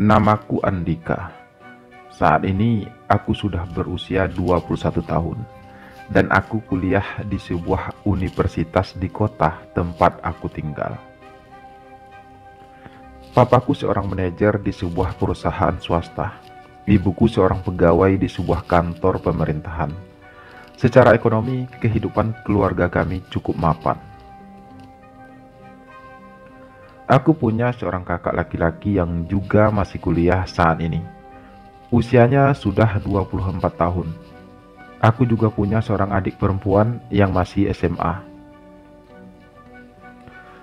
Namaku Andika. Saat ini aku sudah berusia 21 tahun dan aku kuliah di sebuah universitas di kota tempat aku tinggal. Papaku seorang manajer di sebuah perusahaan swasta. Ibuku seorang pegawai di sebuah kantor pemerintahan. Secara ekonomi, kehidupan keluarga kami cukup mapan. Aku punya seorang kakak laki-laki yang juga masih kuliah saat ini. Usianya sudah 24 tahun. Aku juga punya seorang adik perempuan yang masih SMA.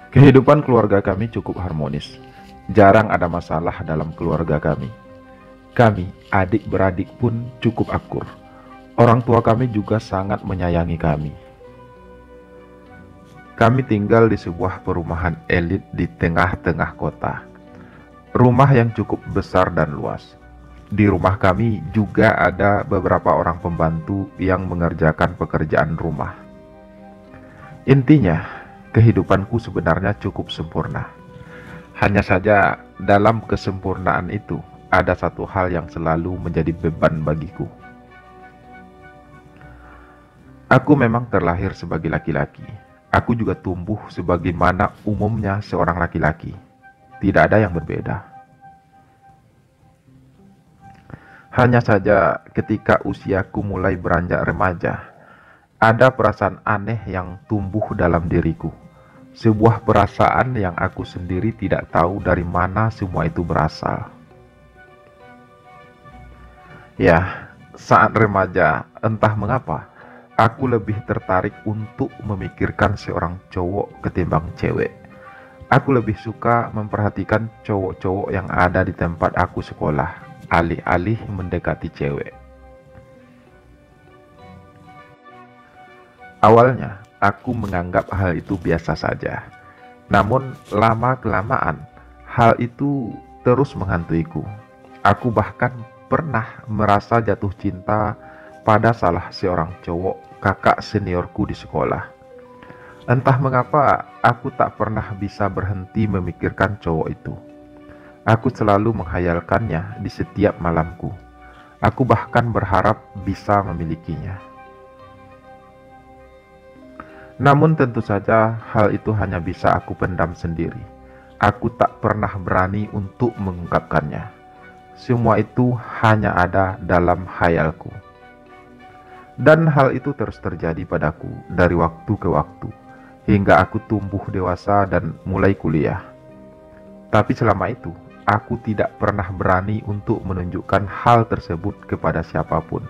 Kehidupan keluarga kami cukup harmonis. Jarang ada masalah dalam keluarga kami. Kami, adik-beradik pun cukup akur. Orang tua kami juga sangat menyayangi kami. Kami tinggal di sebuah perumahan elit di tengah-tengah kota. Rumah yang cukup besar dan luas. Di rumah kami juga ada beberapa orang pembantu yang mengerjakan pekerjaan rumah. Intinya, kehidupanku sebenarnya cukup sempurna. Hanya saja dalam kesempurnaan itu ada satu hal yang selalu menjadi beban bagiku. Aku memang terlahir sebagai laki-laki. Aku juga tumbuh sebagaimana umumnya seorang laki-laki. Tidak ada yang berbeda. Hanya saja ketika usiaku mulai beranjak remaja, ada perasaan aneh yang tumbuh dalam diriku. Sebuah perasaan yang aku sendiri tidak tahu dari mana semua itu berasal. Ya, saat remaja, entah mengapa, aku lebih tertarik untuk memikirkan seorang cowok ketimbang cewek. Aku lebih suka memperhatikan cowok-cowok yang ada di tempat aku sekolah, alih-alih mendekati cewek. Awalnya, aku menganggap hal itu biasa saja. Namun, lama-kelamaan, hal itu terus menghantuiku. Aku bahkan pernah merasa jatuh cinta pada salah seorang cowok kakak seniorku di sekolah. Entah mengapa aku tak pernah bisa berhenti memikirkan cowok itu. Aku selalu menghayalkannya di setiap malamku. Aku bahkan berharap bisa memilikinya. Namun tentu saja hal itu hanya bisa aku pendam sendiri. Aku tak pernah berani untuk mengungkapkannya. Semua itu hanya ada dalam khayalku. Dan hal itu terus terjadi padaku dari waktu ke waktu, hingga aku tumbuh dewasa dan mulai kuliah. Tapi selama itu, aku tidak pernah berani untuk menunjukkan hal tersebut kepada siapapun.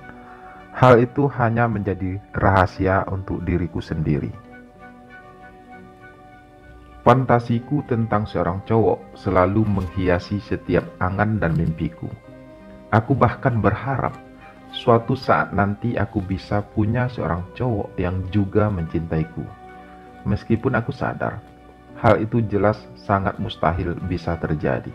Hal itu hanya menjadi rahasia untuk diriku sendiri. Fantasiku tentang seorang cowok selalu menghiasi setiap angan dan mimpiku. Aku bahkan berharap suatu saat nanti aku bisa punya seorang cowok yang juga mencintaiku. Meskipun aku sadar, hal itu jelas sangat mustahil bisa terjadi.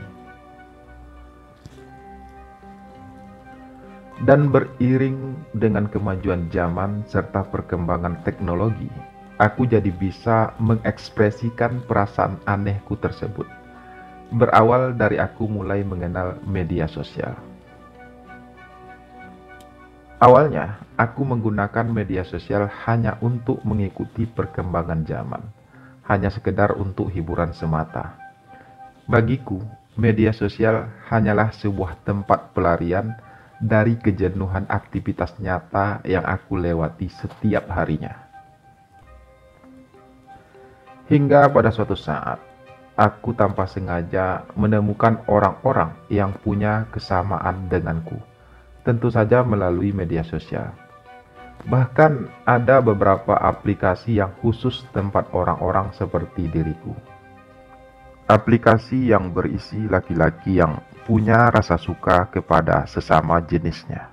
Dan beriring dengan kemajuan zaman serta perkembangan teknologi, aku jadi bisa mengekspresikan perasaan anehku tersebut. Berawal dari aku mulai mengenal media sosial. Awalnya, aku menggunakan media sosial hanya untuk mengikuti perkembangan zaman, hanya sekedar untuk hiburan semata. Bagiku, media sosial hanyalah sebuah tempat pelarian dari kejenuhan aktivitas nyata yang aku lewati setiap harinya. Hingga pada suatu saat, aku tanpa sengaja menemukan orang-orang yang punya kesamaan denganku, tentu saja melalui media sosial. Bahkan ada beberapa aplikasi yang khusus tempat orang-orang seperti diriku. Aplikasi yang berisi laki-laki yang punya rasa suka kepada sesama jenisnya.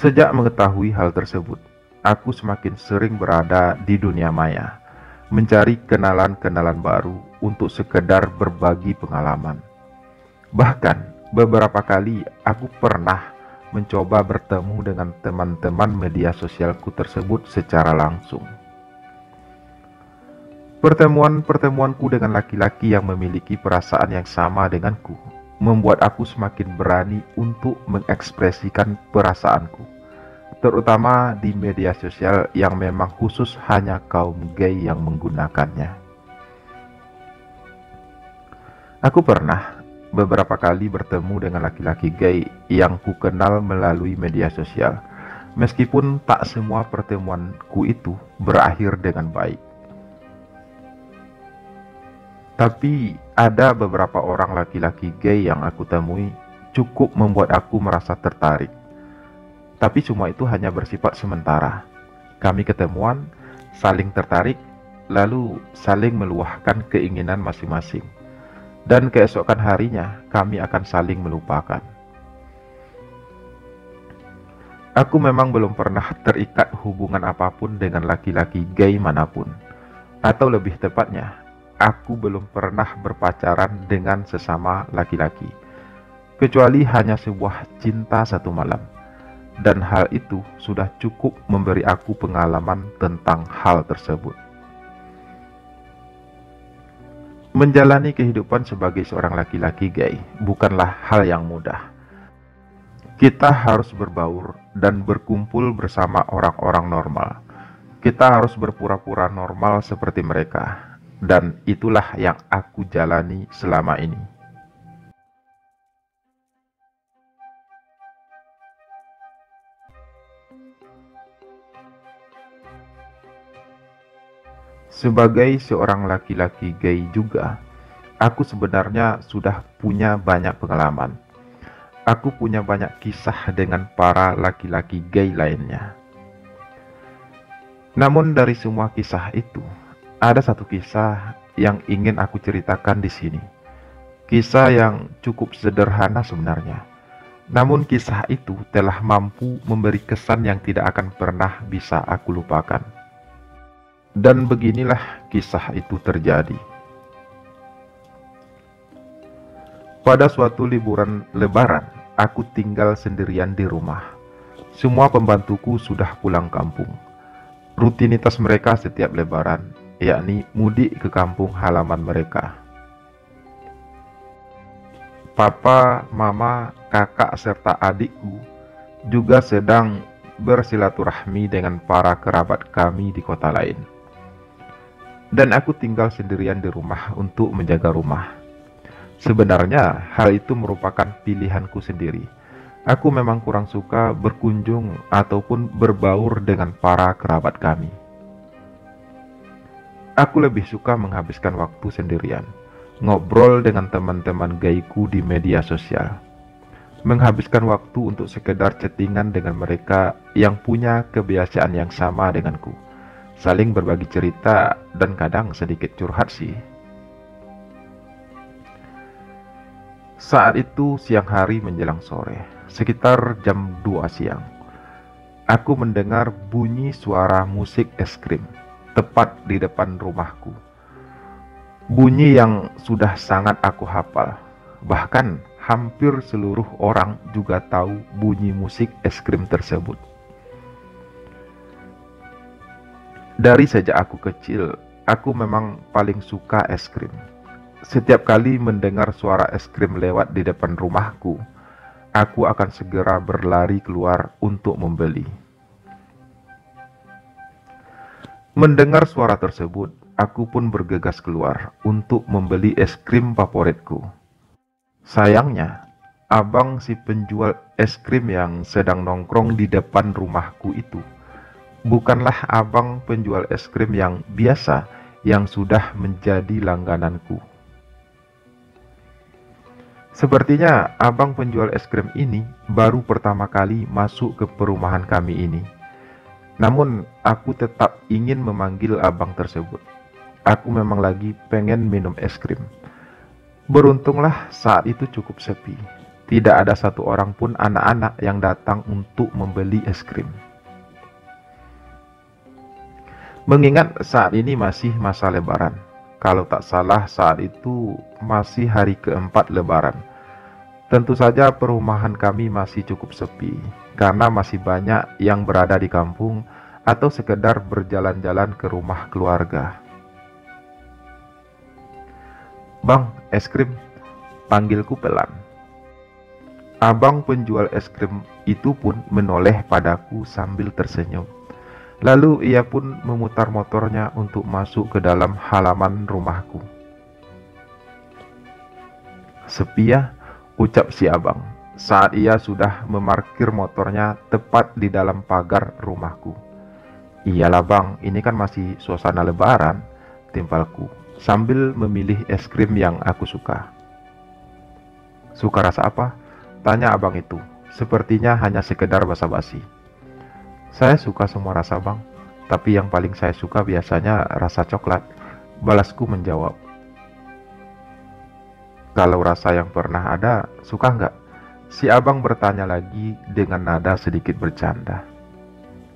Sejak mengetahui hal tersebut, aku semakin sering berada di dunia maya, mencari kenalan-kenalan baru untuk sekedar berbagi pengalaman. Bahkan, beberapa kali aku pernah mencoba bertemu dengan teman-teman media sosialku tersebut secara langsung. Pertemuan-pertemuanku dengan laki-laki yang memiliki perasaan yang sama denganku membuat aku semakin berani untuk mengekspresikan perasaanku, terutama di media sosial yang memang khusus hanya kaum gay yang menggunakannya. Aku pernah beberapa kali bertemu dengan laki-laki gay yang kukenal melalui media sosial, meskipun tak semua pertemuanku itu berakhir dengan baik. Tapi ada beberapa orang laki-laki gay yang aku temui cukup membuat aku merasa tertarik. Tapi semua itu hanya bersifat sementara. Kami ketemuan, saling tertarik, lalu saling meluahkan keinginan masing-masing. Dan keesokan harinya kami akan saling melupakan. Aku memang belum pernah terikat hubungan apapun dengan laki-laki gay manapun. Atau lebih tepatnya, aku belum pernah berpacaran dengan sesama laki-laki, kecuali hanya sebuah cinta satu malam. Dan hal itu sudah cukup memberi aku pengalaman tentang hal tersebut. Menjalani kehidupan sebagai seorang laki-laki gay bukanlah hal yang mudah. Kita harus berbaur dan berkumpul bersama orang-orang normal. Kita harus berpura-pura normal seperti mereka. Dan itulah yang aku jalani selama ini. Sebagai seorang laki-laki gay juga, aku sebenarnya sudah punya banyak pengalaman. Aku punya banyak kisah dengan para laki-laki gay lainnya. Namun dari semua kisah itu, ada satu kisah yang ingin aku ceritakan di sini. Kisah yang cukup sederhana sebenarnya. Namun kisah itu telah mampu memberi kesan yang tidak akan pernah bisa aku lupakan. Dan beginilah kisah itu terjadi. Pada suatu liburan lebaran, aku tinggal sendirian di rumah. Semua pembantuku sudah pulang kampung. Rutinitas mereka setiap lebaran, yakni mudik ke kampung halaman mereka. Papa, mama, kakak, serta adikku juga sedang bersilaturahmi dengan para kerabat kami di kota lain. Dan aku tinggal sendirian di rumah untuk menjaga rumah. Sebenarnya hal itu merupakan pilihanku sendiri. Aku memang kurang suka berkunjung ataupun berbaur dengan para kerabat kami. Aku lebih suka menghabiskan waktu sendirian, ngobrol dengan teman-teman gayku di media sosial, menghabiskan waktu untuk sekedar chattingan dengan mereka yang punya kebiasaan yang sama denganku, saling berbagi cerita dan kadang sedikit curhat sih. Saat itu siang hari menjelang sore, sekitar jam 2 siang. Aku mendengar bunyi suara musik es krim tepat di depan rumahku. Bunyi yang sudah sangat aku hafal. Bahkan hampir seluruh orang juga tahu bunyi musik es krim tersebut. Dari sejak aku kecil, aku memang paling suka es krim. Setiap kali mendengar suara es krim lewat di depan rumahku, aku akan segera berlari keluar untuk membeli. Mendengar suara tersebut, aku pun bergegas keluar untuk membeli es krim favoritku. Sayangnya, abang si penjual es krim yang sedang nongkrong di depan rumahku itu bukanlah abang penjual es krim yang biasa yang sudah menjadi langgananku. Sepertinya abang penjual es krim ini baru pertama kali masuk ke perumahan kami ini. Namun aku tetap ingin memanggil abang tersebut. Aku memang lagi pengen minum es krim. Beruntunglah saat itu cukup sepi. Tidak ada satu orang pun anak-anak yang datang untuk membeli es krim. Mengingat saat ini masih masa lebaran. Kalau tak salah saat itu masih hari keempat lebaran. Tentu saja perumahan kami masih cukup sepi, karena masih banyak yang berada di kampung atau sekedar berjalan-jalan ke rumah keluarga. "Bang, es krim," panggilku pelan. Abang penjual es krim itu pun menoleh padaku sambil tersenyum. Lalu ia pun memutar motornya untuk masuk ke dalam halaman rumahku. "Sepi ya?" ucap si abang saat ia sudah memarkir motornya tepat di dalam pagar rumahku. "Iyalah bang, ini kan masih suasana lebaran," timpalku sambil memilih es krim yang aku suka. "Suka rasa apa?" tanya abang itu, sepertinya hanya sekedar basa-basi. "Saya suka semua rasa bang, tapi yang paling saya suka biasanya rasa coklat," balasku menjawab. "Kalau rasa yang pernah ada, suka nggak?" si abang bertanya lagi dengan nada sedikit bercanda.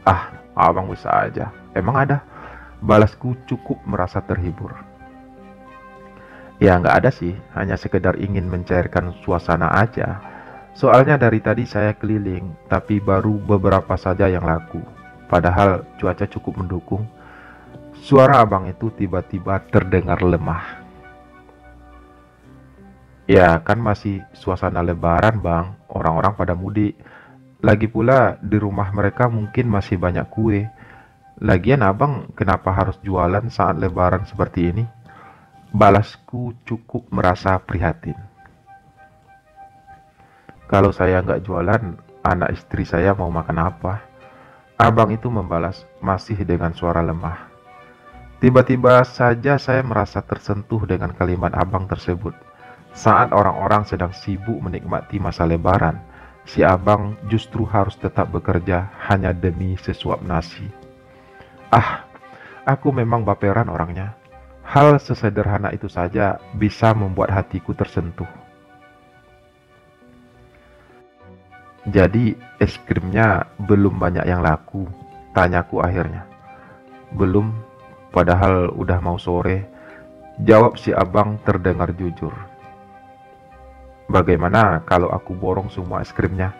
"Ah, abang bisa aja. Emang ada?" balasku cukup merasa terhibur. "Ya nggak ada sih, hanya sekedar ingin mencairkan suasana aja. Soalnya dari tadi saya keliling, tapi baru beberapa saja yang laku. Padahal cuaca cukup mendukung." Suara abang itu tiba-tiba terdengar lemah. "Ya kan masih suasana lebaran bang, orang-orang pada mudik. Lagi pula di rumah mereka mungkin masih banyak kue. Lagian abang kenapa harus jualan saat lebaran seperti ini?" balasku cukup merasa prihatin. "Kalau saya nggak jualan, anak istri saya mau makan apa?" abang itu membalas masih dengan suara lemah. Tiba-tiba saja saya merasa tersentuh dengan kalimat abang tersebut. Saat orang-orang sedang sibuk menikmati masa lebaran, si abang justru harus tetap bekerja hanya demi sesuap nasi. Ah, aku memang baperan orangnya. Hal sesederhana itu saja bisa membuat hatiku tersentuh. "Jadi es krimnya belum banyak yang laku?" tanyaku akhirnya. "Belum, padahal udah mau sore," jawab si abang terdengar jujur. "Bagaimana kalau aku borong semua es krimnya?"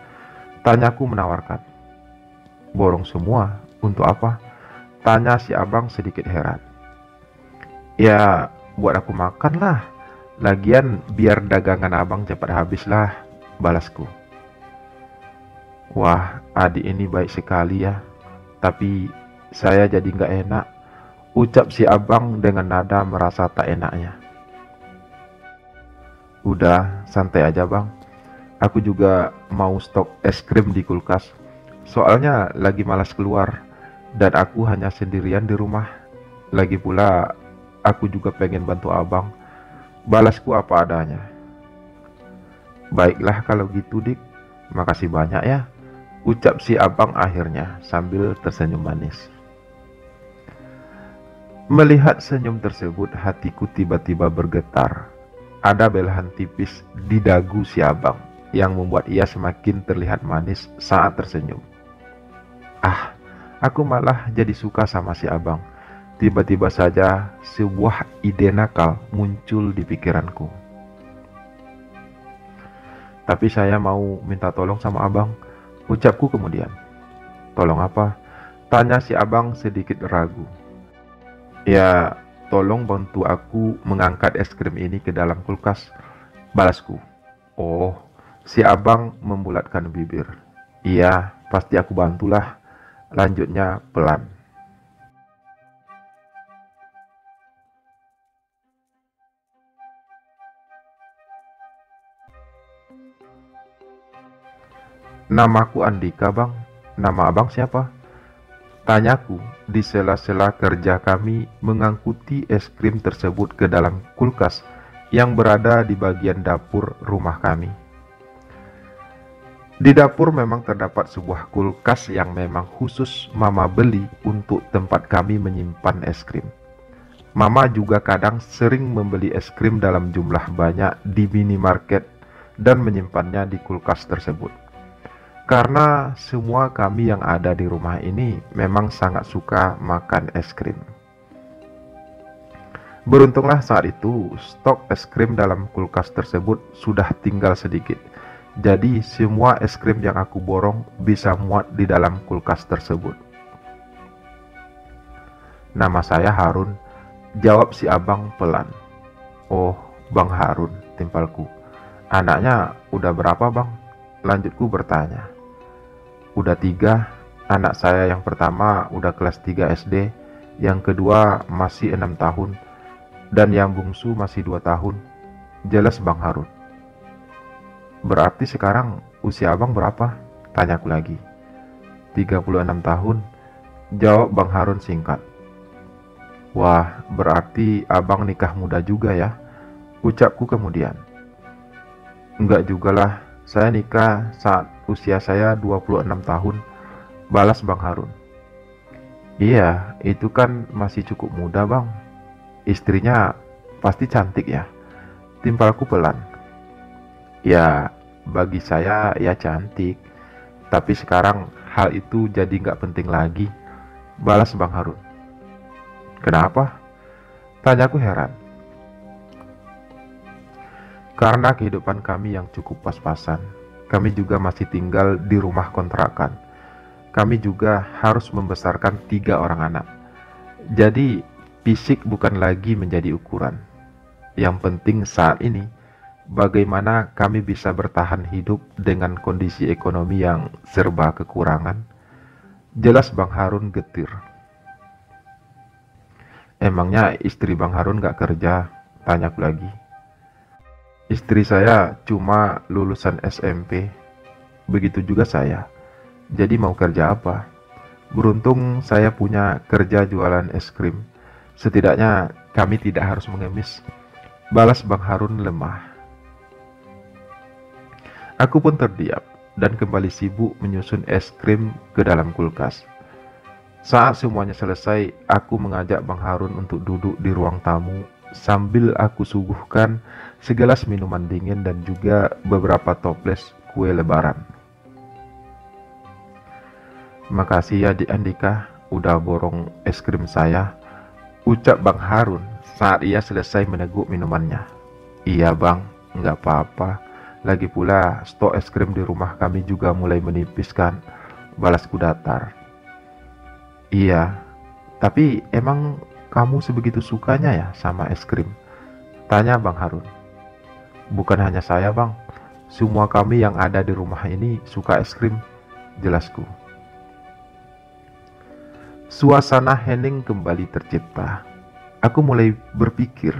tanyaku menawarkan. "Borong semua? Untuk apa?" tanya si abang sedikit heran. "Ya, buat aku makan lah. Lagian biar dagangan abang cepat habis lah," balasku. "Wah, adik ini baik sekali ya. Tapi saya jadi nggak enak," ucap si abang dengan nada merasa tak enaknya. "Udah, santai aja bang. Aku juga mau stok es krim di kulkas. Soalnya lagi malas keluar, dan aku hanya sendirian di rumah. Lagi pula, aku juga pengen bantu abang," balasku apa adanya. "Baiklah kalau gitu dik, makasih banyak ya," ucap si abang akhirnya sambil tersenyum manis. Melihat senyum tersebut, hatiku tiba-tiba bergetar. Ada belahan tipis di dagu si abang yang membuat ia semakin terlihat manis saat tersenyum. Ah, aku malah jadi suka sama si abang. Tiba-tiba saja sebuah ide nakal muncul di pikiranku. "Tapi saya mau minta tolong sama abang," ucapku kemudian. "Tolong apa?" tanya si abang sedikit ragu. "Ya, tolong bantu aku mengangkat es krim ini ke dalam kulkas," balasku. Oh, si abang membulatkan bibir. "Iya, pasti aku bantulah," lanjutnya pelan. "Namaku Andika bang. Nama abang siapa?" Tanyaku di sela-sela kerja kami mengangkuti es krim tersebut ke dalam kulkas yang berada di bagian dapur rumah kami. Di dapur memang terdapat sebuah kulkas yang memang khusus Mama beli untuk tempat kami menyimpan es krim. Mama juga kadang sering membeli es krim dalam jumlah banyak di minimarket dan menyimpannya di kulkas tersebut. Karena semua kami yang ada di rumah ini memang sangat suka makan es krim. Beruntunglah saat itu stok es krim dalam kulkas tersebut sudah tinggal sedikit. Jadi semua es krim yang aku borong bisa muat di dalam kulkas tersebut. Nama saya Harun, jawab si abang pelan. Oh, Bang Harun, timpalku. Anaknya udah berapa bang? Lanjutku bertanya. Udah 3, anak saya yang pertama udah kelas 3 SD, yang kedua masih 6 tahun, dan yang bungsu masih 2 tahun. Jelas Bang Harun. Berarti sekarang usia abang berapa? Tanyaku lagi. 36 tahun, jawab Bang Harun singkat. Wah, berarti abang nikah muda juga ya? Ucapku kemudian. Enggak juga lah, saya nikah saat usia saya 26 tahun, balas Bang Harun. Iya, itu kan masih cukup muda bang. Istrinya pasti cantik ya? Timpalku pelan. Ya, bagi saya ya cantik, tapi sekarang hal itu jadi nggak penting lagi, balas Bang Harun. Kenapa? Tanyaku heran. Karena kehidupan kami yang cukup pas-pasan, kami juga masih tinggal di rumah kontrakan. Kami juga harus membesarkan 3 orang anak. Jadi, fisik bukan lagi menjadi ukuran. Yang penting saat ini, bagaimana kami bisa bertahan hidup dengan kondisi ekonomi yang serba kekurangan? Jelas Bang Harun getir. Emangnya istri Bang Harun gak kerja? Tanyaku lagi. Istri saya cuma lulusan SMP. Begitu juga saya. Jadi mau kerja apa? Beruntung saya punya kerja jualan es krim. Setidaknya kami tidak harus mengemis. Balas Bang Harun lemah. Aku pun terdiam dan kembali sibuk menyusun es krim ke dalam kulkas. Saat semuanya selesai, aku mengajak Bang Harun untuk duduk di ruang tamu sambil aku suguhkan segelas minuman dingin dan juga beberapa toples kue lebaran. Makasih ya Dik Andika, udah borong es krim saya, ucap Bang Harun saat ia selesai meneguk minumannya. Iya bang, nggak apa-apa. Lagi pula stok es krim di rumah kami juga mulai menipis kan, balasku datar. Iya, tapi emang kamu sebegitu sukanya ya sama es krim? Tanya Bang Harun. Bukan hanya saya bang, semua kami yang ada di rumah ini suka es krim, jelasku. Suasana hening kembali tercipta. Aku mulai berpikir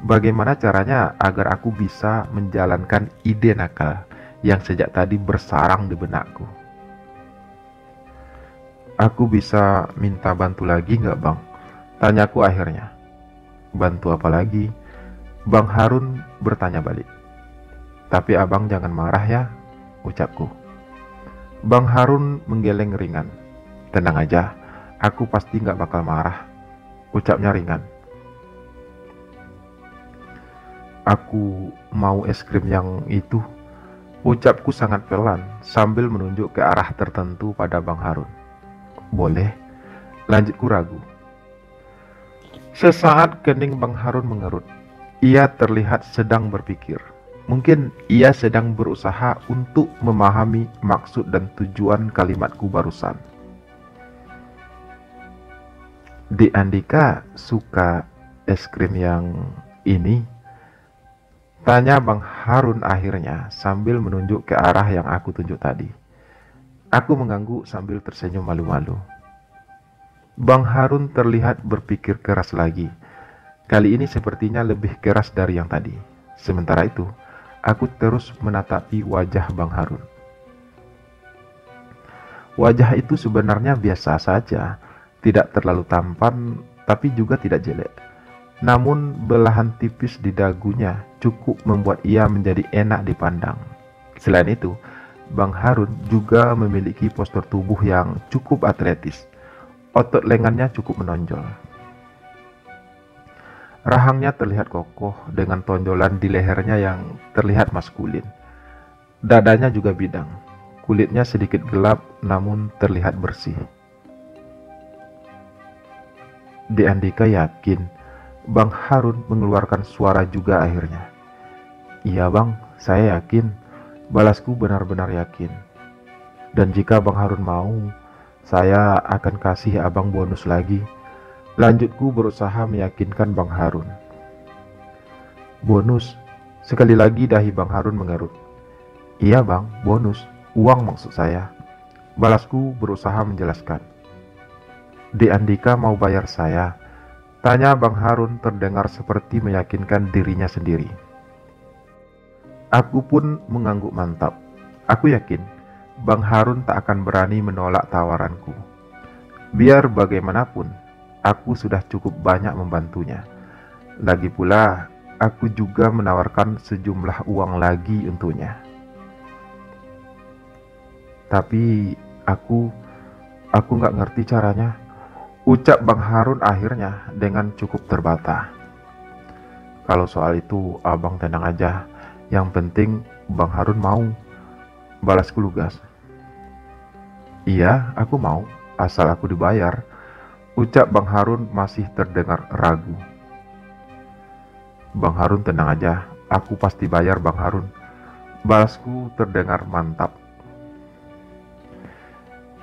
bagaimana caranya agar aku bisa menjalankan ide nakal yang sejak tadi bersarang di benakku. Aku bisa minta bantu lagi nggak bang? Tanyaku akhirnya. Bantu apa lagi? Bang Harun bertanya balik. Tapi abang jangan marah ya, ucapku. Bang Harun menggeleng ringan. Tenang aja, aku pasti nggak bakal marah, ucapnya ringan. Aku mau es krim yang itu, ucapku sangat pelan sambil menunjuk ke arah tertentu pada Bang Harun. Boleh, lanjutku ragu. Sesaat kening Bang Harun mengerut. Ia terlihat sedang berpikir. Mungkin ia sedang berusaha untuk memahami maksud dan tujuan kalimatku barusan. Dik Andika suka es krim yang ini? Tanya Bang Harun akhirnya sambil menunjuk ke arah yang aku tunjuk tadi. Aku mengangguk sambil tersenyum malu-malu. Bang Harun terlihat berpikir keras lagi. Kali ini sepertinya lebih keras dari yang tadi. Sementara itu, aku terus menatapi wajah Bang Harun. Wajah itu sebenarnya biasa saja, Tidak terlalu tampan, tapi juga tidak jelek. Namun belahan tipis di dagunya cukup membuat ia menjadi enak dipandang. Selain itu, Bang Harun juga memiliki postur tubuh yang cukup atletis. Otot lengannya cukup menonjol. Rahangnya terlihat kokoh dengan tonjolan di lehernya yang terlihat maskulin. Dadanya juga bidang. Kulitnya sedikit gelap namun terlihat bersih. Dek Andika yakin Bang Harun mengeluarkan suara juga akhirnya. Iya bang, saya yakin. Balasku benar-benar yakin. Dan jika Bang Harun mau, saya akan kasih abang bonus lagi. Lanjutku berusaha meyakinkan Bang Harun. Bonus? Sekali lagi dahi Bang Harun mengerut. Iya bang, bonus. Uang maksud saya. Balasku berusaha menjelaskan. Dek Andika mau bayar saya? Tanya Bang Harun terdengar seperti meyakinkan dirinya sendiri. Aku pun mengangguk mantap. Aku yakin Bang Harun tak akan berani menolak tawaranku. Biar bagaimanapun, aku sudah cukup banyak membantunya. Lagi pula, aku juga menawarkan sejumlah uang lagi untuknya. Tapi aku nggak ngerti caranya, ucap Bang Harun akhirnya dengan cukup terbata. Kalau soal itu, abang tenang aja. Yang penting Bang Harun mau, balasku lugas. Iya, aku mau, asal aku dibayar, ucap Bang Harun masih terdengar ragu. Bang Harun tenang aja, aku pasti bayar Bang Harun, balasku terdengar mantap.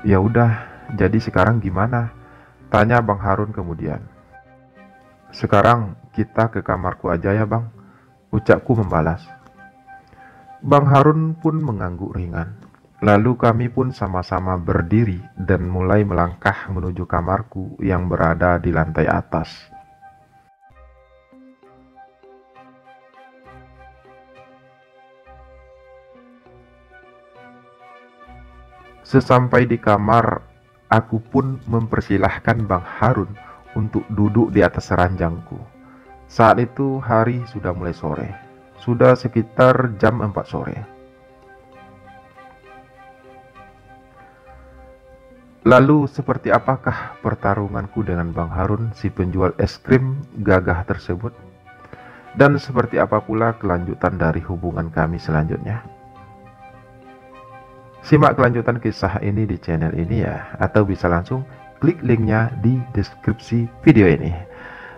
Ya udah, jadi sekarang gimana? Tanya Bang Harun kemudian. Sekarang kita ke kamarku aja ya bang, ucapku membalas. Bang Harun pun mengangguk ringan. Lalu kami pun sama-sama berdiri dan mulai melangkah menuju kamarku yang berada di lantai atas. Sesampai di kamar, aku pun mempersilahkan Bang Harun untuk duduk di atas ranjangku. Saat itu hari sudah mulai sore. Sudah sekitar jam 4 sore. Lalu seperti apakah pertarunganku dengan Bang Harun, si penjual es krim gagah tersebut? Dan seperti apa pula kelanjutan dari hubungan kami selanjutnya? Simak kelanjutan kisah ini di channel ini ya, atau bisa langsung klik linknya di deskripsi video ini.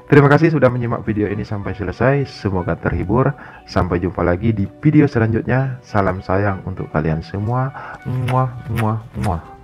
Terima kasih sudah menyimak video ini sampai selesai. Semoga terhibur. Sampai jumpa lagi di video selanjutnya. Salam sayang untuk kalian semua. Muah, muah, muah.